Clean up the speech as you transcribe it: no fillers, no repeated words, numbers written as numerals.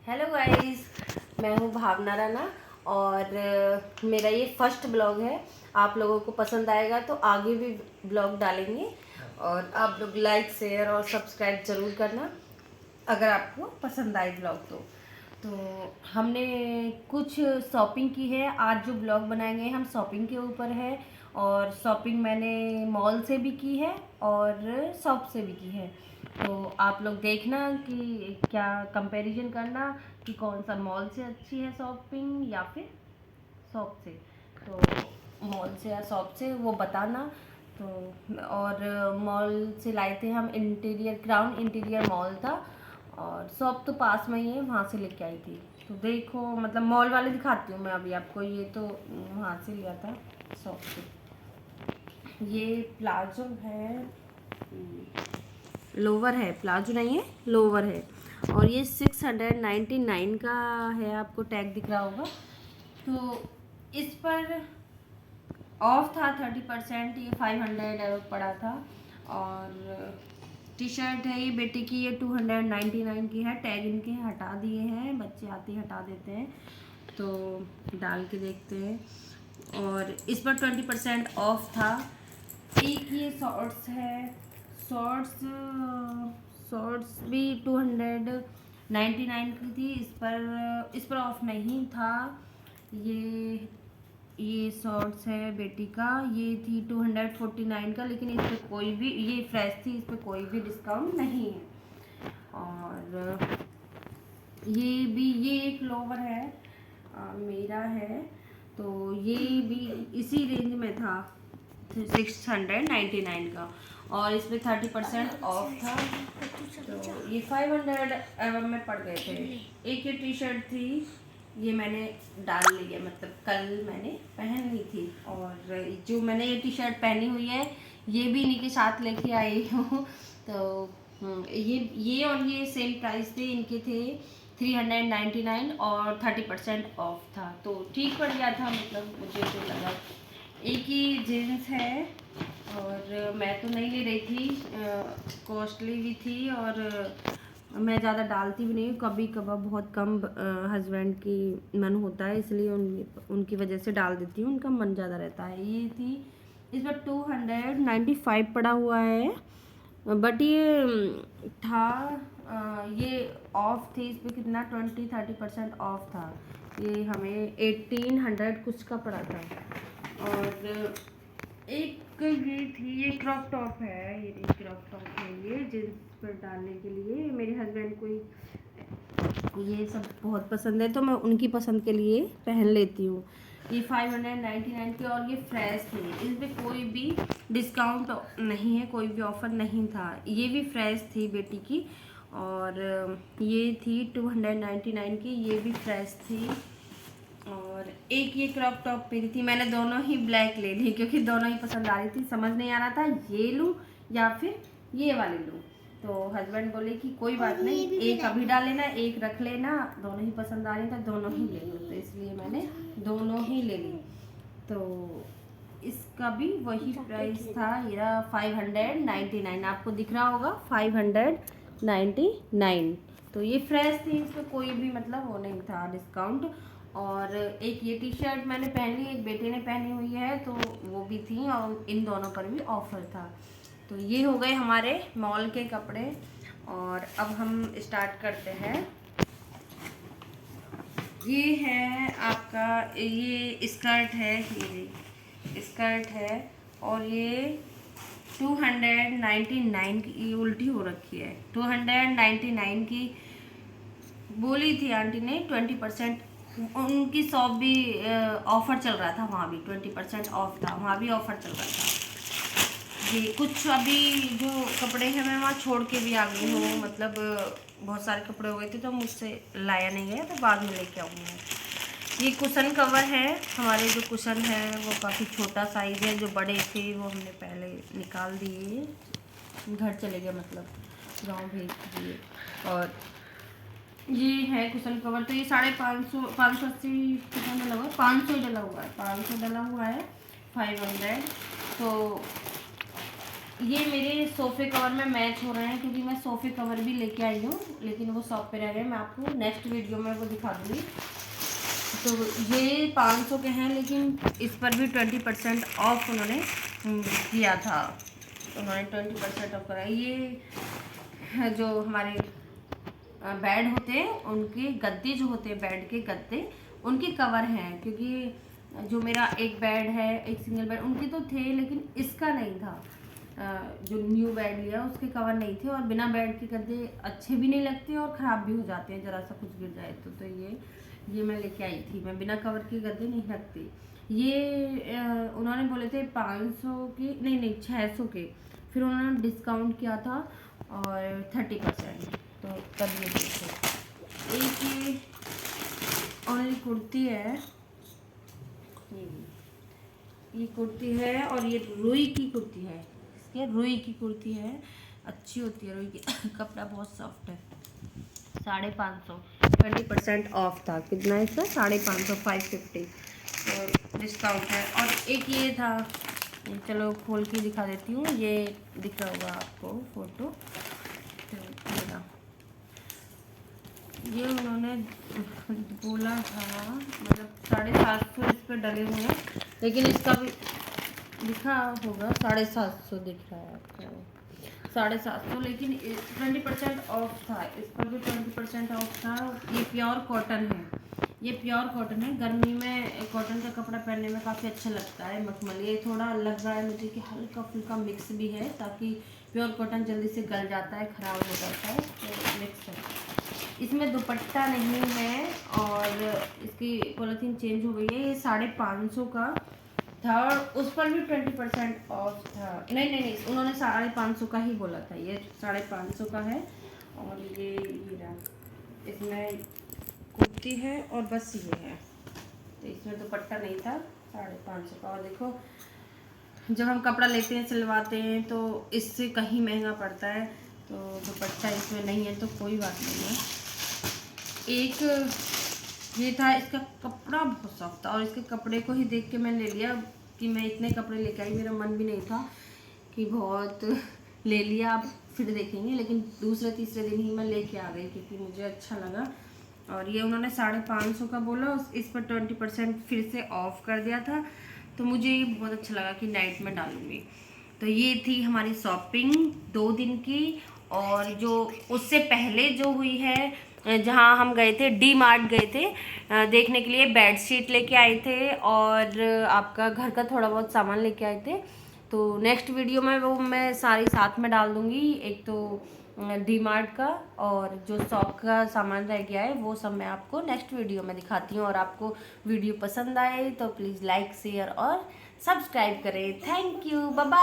Hello guys, मैं हूँ भावना राणा और मेरा ये फर्स्ट ब्लॉग है। आप लोगों को पसंद आएगा तो आगे भी ब्लॉग डालेंगे और आप लोग लाइक शेयर और सब्सक्राइब ज़रूर करना अगर आपको पसंद आए ब्लॉग तो हमने कुछ शॉपिंग की है। आज जो ब्लॉग बनाएंगे हम शॉपिंग के ऊपर है और शॉपिंग मैंने मॉल से भी की है और शॉप से भी की है। तो आप लोग देखना कि क्या कंपैरिजन करना कि कौन सा मॉल से अच्छी है शॉपिंग या फिर शॉप से। तो मॉल से या शॉप से वो बताना। तो और मॉल से लाए थे हम इंटीरियर, क्राउन इंटीरियर मॉल था और शॉप तो पास में ही है, वहाँ से लेके आई थी। तो देखो, मतलब मॉल वाले दिखाती हूँ मैं अभी आपको। ये तो वहाँ से लिया था शॉप से। ये प्लाजो है, लोवर है, प्लाजो नहीं है, लोवर है और ये 699 का है। आपको टैग दिख रहा होगा। तो इस पर ऑफ था 30%, ये 500 पड़ा था। और टी शर्ट है ये बेटी की, ये 299 की है। टैग इनके हटा दिए हैं, बच्चे आते ही हटा देते हैं। तो डाल के देखते हैं। और इस पर 20% ऑफ था। एक ये शॉर्ट्स है, शॉर्ट्स शॉर्ट्स भी 299 की थी। इस पर ऑफ नहीं था। ये शॉर्ट्स है बेटी का, ये थी 249 का, लेकिन इस पर कोई भी, ये फ्रेश थी, इस पर कोई भी डिस्काउंट नहीं है। और ये एक लोवर है, मेरा है। तो ये भी इसी रेंज में था, 699 का और इसमें 30% ऑफ था। तो ये 500 में पड़ गए थे। एक ये टी शर्ट थी, ये मैंने डाल ली है, मतलब कल मैंने पहन ली थी। और जो मैंने ये टी शर्ट पहनी हुई है ये भी इन्हीं के साथ लेके आई हूँ। तो ये और ये सेम प्राइस थे, इनके थे 399 और 30% ऑफ था। तो ठीक पड़ गया था, मतलब मुझे तो लगा। एक ही जीन्स है और मैं तो नहीं ले रही थी, कॉस्टली भी थी और मैं ज़्यादा डालती भी नहीं, कभी कभार बहुत कम हस्बैंड की मन होता है, इसलिए उनकी वजह से डाल देती हूँ। उनका मन ज़्यादा रहता है। ये थी, इस पर 295 पड़ा हुआ है, बट ये था ये ऑफ थी। इस पर कितना 20-30% ऑफ था। ये हमें 1800 कुछ का पड़ा था। और एक ये थी, ये क्रॉप टॉप है, ये क्रॉप टॉप है, ये जींस पर डालने के लिए। मेरे हस्बैंड को ये सब बहुत पसंद है, तो मैं उनकी पसंद के लिए पहन लेती हूँ। ये 599 की और ये फ्रेश थी, इसमें कोई भी डिस्काउंट नहीं है, कोई भी ऑफर नहीं था। ये भी फ्रेश थी बेटी की और ये थी 299 की, ये भी फ्रेश थी। और एक ये क्रॉप टॉप पहनी थी, मैंने दोनों ही ब्लैक ले ली क्योंकि दोनों ही पसंद आ रही थी। समझ नहीं आ रहा था ये लूँ या फिर ये वाली लूँ। तो हस्बैंड बोले कि कोई बात नहीं, एक अभी डाल लेना, एक रख लेना, दोनों ही पसंद आ रही था, दोनों ही ले लो। तो इसलिए मैंने दोनों ही ले ली। तो इसका भी वही प्राइस था, ये 599, आपको दिख रहा होगा 599। तो ये फ्रेश थी, इस पर कोई भी मतलब वो नहीं था डिस्काउंट। और एक ये टी शर्ट मैंने पहन ली, एक बेटे ने पहनी हुई है, तो वो भी थी और इन दोनों पर भी ऑफर था। तो ये हो गए हमारे मॉल के कपड़े। और अब हम स्टार्ट करते हैं। ये है आपका, ये स्कर्ट है, ये स्कर्ट है और ये 299 की, उल्टी हो रखी है, 299 की बोली थी आंटी ने। 20% उनकी शॉप भी ऑफर चल रहा था, वहाँ भी 20% ऑफ था, वहाँ भी ऑफर चल रहा था। ये कुछ अभी जो कपड़े हैं मैं वहाँ छोड़ के भी आ गई हूँ, मतलब बहुत सारे कपड़े हो गए थे तो मुझसे लाया नहीं गया, तो बाद में लेके आऊँगी। ये कुशन कवर है, हमारे जो कुशन है वो काफ़ी छोटा साइज़ है, जो बड़े थे वो हमने पहले निकाल दिए, घर चले गए, मतलब गांव भेज दिए। और ये है कुशन कवर। तो ये 550, 580 कितना डला हुआ है, 500 डला हुआ है, 500 डला हुआ है, 500। तो ये मेरे सोफ़े कवर में मैच हो रहे हैं क्योंकि मैं सोफ़े कवर भी लेके आई हूँ, लेकिन वो शॉप पे रह गए। मैं आपको नेक्स्ट वीडियो में वो दिखा दूँगी। तो ये 500 के हैं, लेकिन इस पर भी 20% ऑफ उन्होंने किया था। उन्होंने 20% ऑफ करा। ये जो हमारे बेड होते हैं, उनके गद्दे जो होते हैं, बेड के गद्दे, उनके कवर हैं। क्योंकि जो मेरा एक बेड है, एक सिंगल बेड, उनके तो थे लेकिन इसका नहीं था। जो न्यू बेड लिया उसके कवर नहीं थे, और बिना बेड के गद्दे अच्छे भी नहीं लगते और ख़राब भी हो जाते हैं ज़रा सा कुछ गिर जाए तो ये मैं लेके आई थी। मैं बिना कवर के गद्दे नहीं रखती। ये उन्होंने बोले थे 500 के, नहीं 600 के, फिर उन्होंने डिस्काउंट किया था और 30%, तो तब ये देखो। एक ये ओनली कुर्ती है, ये कुर्ती है, और ये रुई की कुर्ती है। इसके रुई की कुर्ती है, अच्छी होती है रुई की कपड़ा बहुत सॉफ्ट है। 550, 20% ऑफ था। कितना है इसका? 550, 550 तो डिस्काउंट है। और एक ये था, चलो खोल के दिखा देती हूँ। ये दिख रहा होगा आपको फोटो, ये उन्होंने बोला था, मतलब 750 इस पर डले हुए हैं, लेकिन इसका भी लिखा होगा 750 दिख रहा है आपको, 750, लेकिन 20% ऑफ था। इस पर भी 20% ऑफ था। ये प्योर कॉटन है, ये प्योर कॉटन है। गर्मी में कॉटन का कपड़ा पहनने में काफ़ी अच्छा लगता है। मखमली ये थोड़ा लग रहा है मुझे कि हल्का फुल्का मिक्स भी है, ताकि प्योर कॉटन जल्दी से गल जाता है, ख़राब हो जाता है, तो मिक्स है। इसमें दुपट्टा नहीं है, और इसकी पॉलिथीन चेंज हो गई है। ये 550 का था, और उस पर भी 20% ऑफ था। नहीं, उन्होंने 550 का ही बोला था। ये 550 का है, और ये रहा, इसमें कुर्ती है और बस ये है। तो इसमें दुपट्टा नहीं था, 550 का। और देखो, जब हम कपड़ा लेते हैं, सिलवाते हैं, तो इससे कहीं महंगा पड़ता है। तो दुपट्टा इसमें नहीं है तो कोई बात नहीं है। एक ये था, इसका कपड़ा बहुत सॉफ्ट था, और इसके कपड़े को ही देख के मैंने ले लिया कि मैं इतने कपड़े लेके आई। मेरा मन भी नहीं था कि बहुत ले लिया, आप फिर देखेंगे, लेकिन दूसरे तीसरे दिन ही मैं लेके आ गई क्योंकि मुझे अच्छा लगा। और ये उन्होंने 550 का बोला, इस पर 20% फिर से ऑफ कर दिया था, तो मुझे ये बहुत अच्छा लगा कि नाइट में डालूंगी। तो ये थी हमारी शॉपिंग 2 दिन की। और जो उससे पहले जो हुई है, जहाँ हम गए थे, डी मार्ट गए थे देखने के लिए, बेड शीट लेके आए थे, और आपका घर का थोड़ा बहुत सामान लेके आए थे। तो नेक्स्ट वीडियो में वो मैं सारी साथ में डाल दूँगी। एक तो डी मार्ट का, और जो शॉप का सामान रह गया है वो सब मैं आपको नेक्स्ट वीडियो में दिखाती हूँ। और आपको वीडियो पसंद आए तो प्लीज़ लाइक, शेयर और सब्सक्राइब करें। Thank you, bye bye.